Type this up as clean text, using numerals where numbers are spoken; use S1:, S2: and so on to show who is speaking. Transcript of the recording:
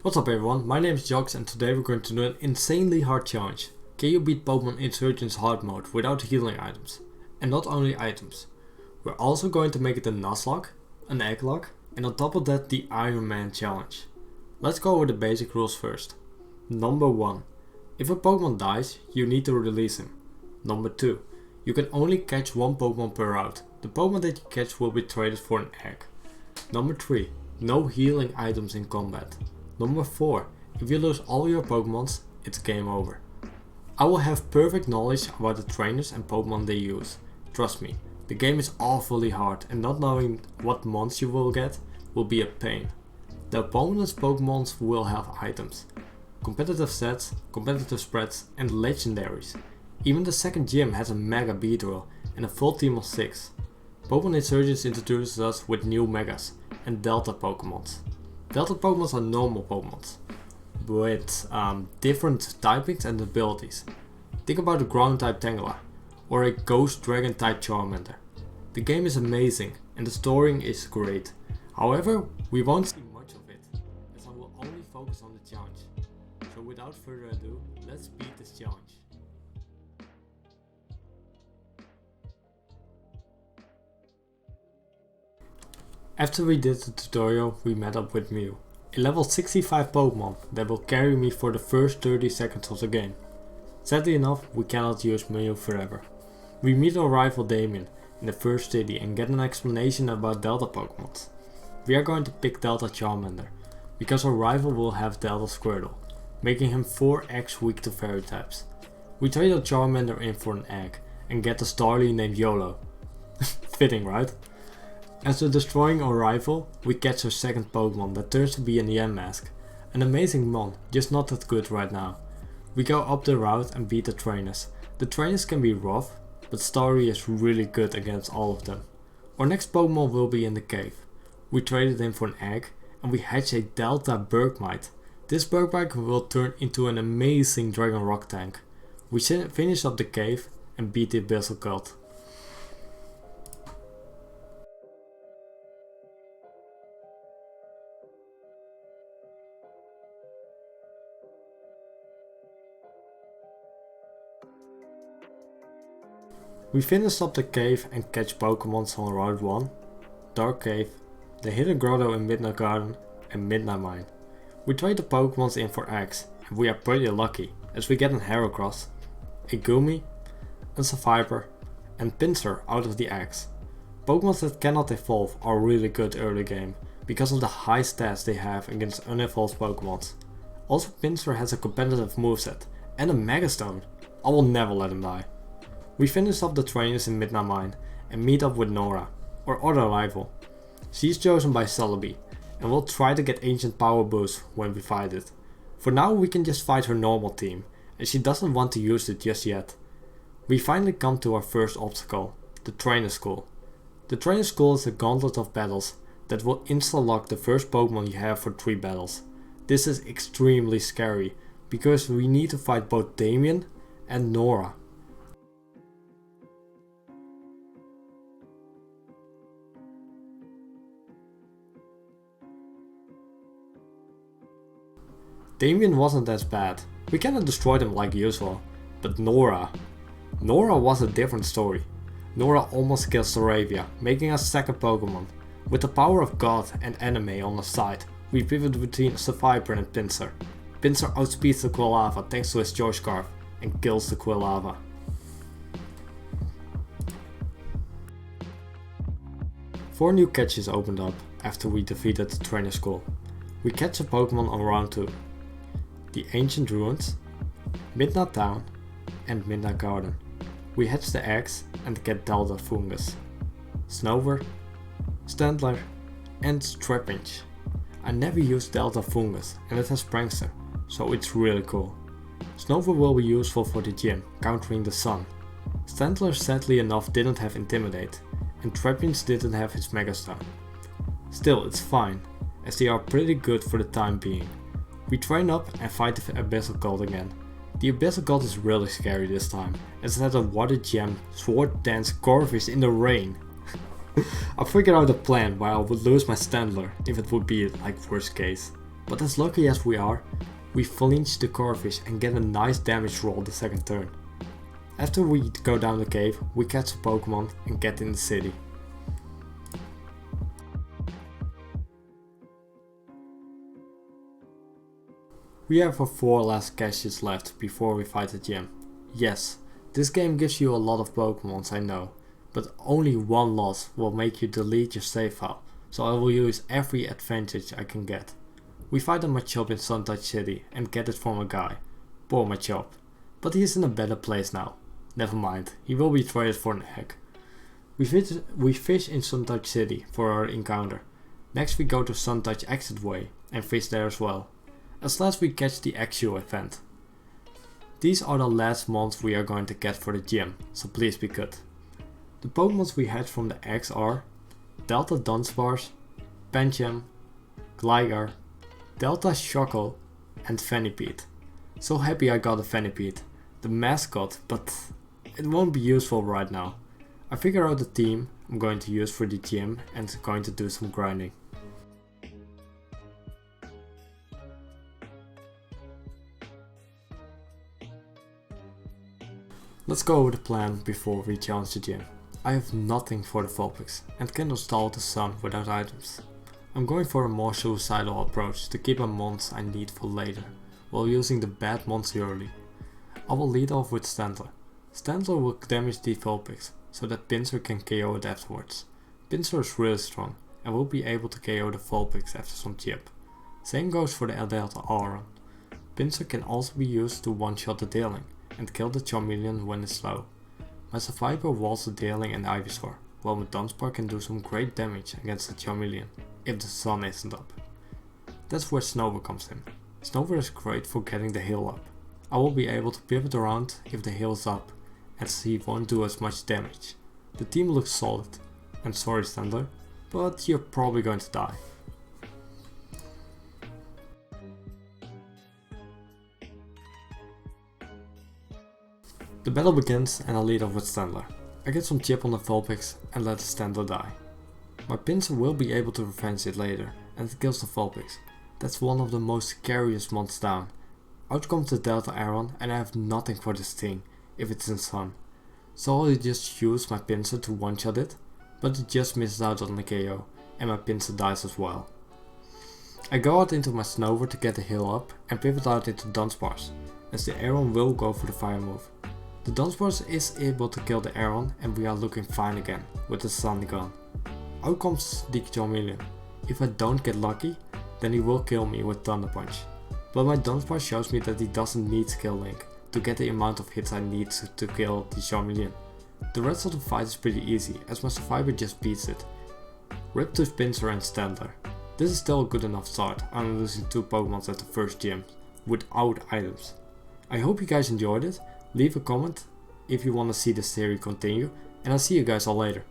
S1: What's up everyone, my name is Jox and today we're going to do an insanely hard challenge. Can you beat Pokemon Insurgence hard mode without healing items? And not only items. We're also going to make it a Nuzlocke, an Egglocke, and on top of that the Iron Man challenge. Let's go over the basic rules first. Number 1. If a Pokemon dies, you need to release him. Number 2. You can only catch one Pokemon per route. The Pokemon that you catch will be traded for an egg. Number 3. No healing items in combat. Number 4. If you lose all your Pokemons, it's game over. I will have perfect knowledge about the trainers and Pokemon they use. Trust me, the game is awfully hard and not knowing what mons you will get will be a pain. The opponent's Pokemons will have items, competitive sets, competitive spreads and legendaries. Even the second gym has a Mega Beedrill and a full team of 6. Pokemon Insurgence introduces us with new Megas and Delta Pokemons. Delta Pokemons are normal Pokemons with different typings and abilities. Think about a ground type Tangela or a ghost dragon type Charmander. The game is amazing and the story is great. However, we won't see much of it as I will only focus on the challenge. So without further ado, let's beat this challenge. After we did the tutorial, we met up with Mew, a level 65 Pokemon that will carry me for the first 30 seconds of the game. Sadly enough, we cannot use Mew forever. We meet our rival Damien in the first city and get an explanation about Delta Pokemons. We are going to pick Delta Charmander, because our rival will have Delta Squirtle, making him 4x weak to fairy types. We trade our Charmander in for an egg and get a Starly named YOLO. Fitting, right? After destroying our rival, we catch our second Pokemon that turns to be an Yamask. An amazing mon, just not that good right now. We go up the route and beat the trainers. The trainers can be rough, but Starly is really good against all of them. Our next Pokemon will be in the cave. We traded him for an egg and we hatch a Delta Bergmite. This Bergmite will turn into an amazing Dragon Rock tank. We finish up the cave and beat the Abyssal Cult. We finish up the cave and catch Pokemons on Route 1, Dark Cave, the Hidden Grotto in Midnight Garden and Midnight Mine. We trade the Pokemons in for eggs and we are pretty lucky as we get an Heracross, a Gumi, a Survivor and Pinsir out of the eggs. Pokemons that cannot evolve are really good early game because of the high stats they have against unevolved Pokemons. Also Pinsir has a competitive moveset and a Megastone. I will never let him die. We finish up the trainers in Midnight Mine and meet up with Nora, our other rival. She is chosen by Celebi and will try to get ancient power boost when we fight it. For now we can just fight her normal team and she doesn't want to use it just yet. We finally come to our first obstacle, the Trainer School. The Trainer School is a gauntlet of battles that will insta-lock the first Pokemon you have for 3 battles. This is extremely scary because we need to fight both Damien and Nora. Damien wasn't as bad, we cannot destroy them like usual, but Nora was a different story. Nora almost kills Staravia, making us second Pokemon. With the power of God and anime on the side, we pivot between Survivor and Pinsir. Pinsir outspeeds the Quilava thanks to his Choice Scarf and kills the Quilava. Four new catches opened up after we defeated the Trainer School. We catch a Pokemon on round 2. The Ancient Ruins, Midnight Town and Midnight Garden. We hatch the eggs and get Delta Fungus, Snover, Standler and Trapinch. I never used Delta Fungus and it has Prankster, so it's really cool. Snover will be useful for the gym, countering the sun. Standler sadly enough didn't have Intimidate and Trapinch didn't have his Megastone. Still, it's fine, as they are pretty good for the time being. We train up and fight the Abyssal Cult again. The Abyssal Cult is really scary this time, as it has a water gem, sword dance, Corvish in the rain. I figured out a plan where I would lose my Standler if it would be like worst case. But as lucky as we are, we flinch the Corfish and get a nice damage roll the second turn. After we go down the cave, we catch a Pokemon and get in the city. We have our 4 last caches left before we fight the gym. Yes, this game gives you a lot of Pokemons, I know, but only one loss will make you delete your save file, so I will use every advantage I can get. We fight a Machop in Suntouch City and get it from a guy. Poor Machop. But he is in a better place now. Never mind, he will be traded for an egg. We fish in Suntouch City for our encounter. Next we go to Suntouch Exit Way and fish there as well. As last we catch the actual event. These are the last months we are going to get for the gym, so please be good. The Pokemons we hatch from the eggs are Delta Dunsparce, Pancham, Gligar, Delta Choco and Venipede. So happy I got a Venipede, the mascot, but it won't be useful right now. I figured out the team I'm going to use for the gym and going to do some grinding. Let's go over the plan before we challenge the gym. I have nothing for the Vulpix and can install the sun without items. I'm going for a more suicidal approach to keep my mons I need for later, while using the bad mons early. I will lead off with Stantler. Stantler will damage the Vulpix, so that Pinsir can KO it afterwards. Pinsir is really strong and will be able to KO the Vulpix after some chip. Same goes for the Delta Aron. Pinsir can also be used to one-shot the Dealing and kill the Charmeleon when it's slow. My Survivor walls the Dealing and Ivysaur, while my Dunsparce can do some great damage against the Charmeleon, if the sun isn't up. That's where Snover comes in. Snover is great for getting the heal up. I will be able to pivot around if the heal is up, and he won't do as much damage. The team looks solid, and sorry Stantler, but you're probably going to die. The battle begins and I lead off with Stantler. I get some chip on the Vulpix and let the Stantler die. My Pinsir will be able to revenge it later and it kills the Vulpix. That's one of the most scariest mons down. Out comes the Delta Aron and I have nothing for this thing if it's in sun. So I'll just use my Pinsir to one-shot it, but it just misses out on the KO and my Pinsir dies as well. I go out into my Snover to get the heal up and pivot out into Dunsparce, as the Aron will go for the fire move. The Dunsparce is able to kill the Aron and we are looking fine again with the sun gone. Out comes the Charmeleon. If I don't get lucky, then he will kill me with Thunder Punch. But my Dunsparce shows me that he doesn't need Skill Link to get the amount of hits I need to kill the Charmeleon. The rest of the fight is pretty easy as my Survivor just beats it. Rip to Pinsir and Stantler. This is still a good enough start. I'm losing 2 Pokemons at the first gym without items. I hope you guys enjoyed it. Leave a comment if you want to see the series continue and I'll see you guys all later.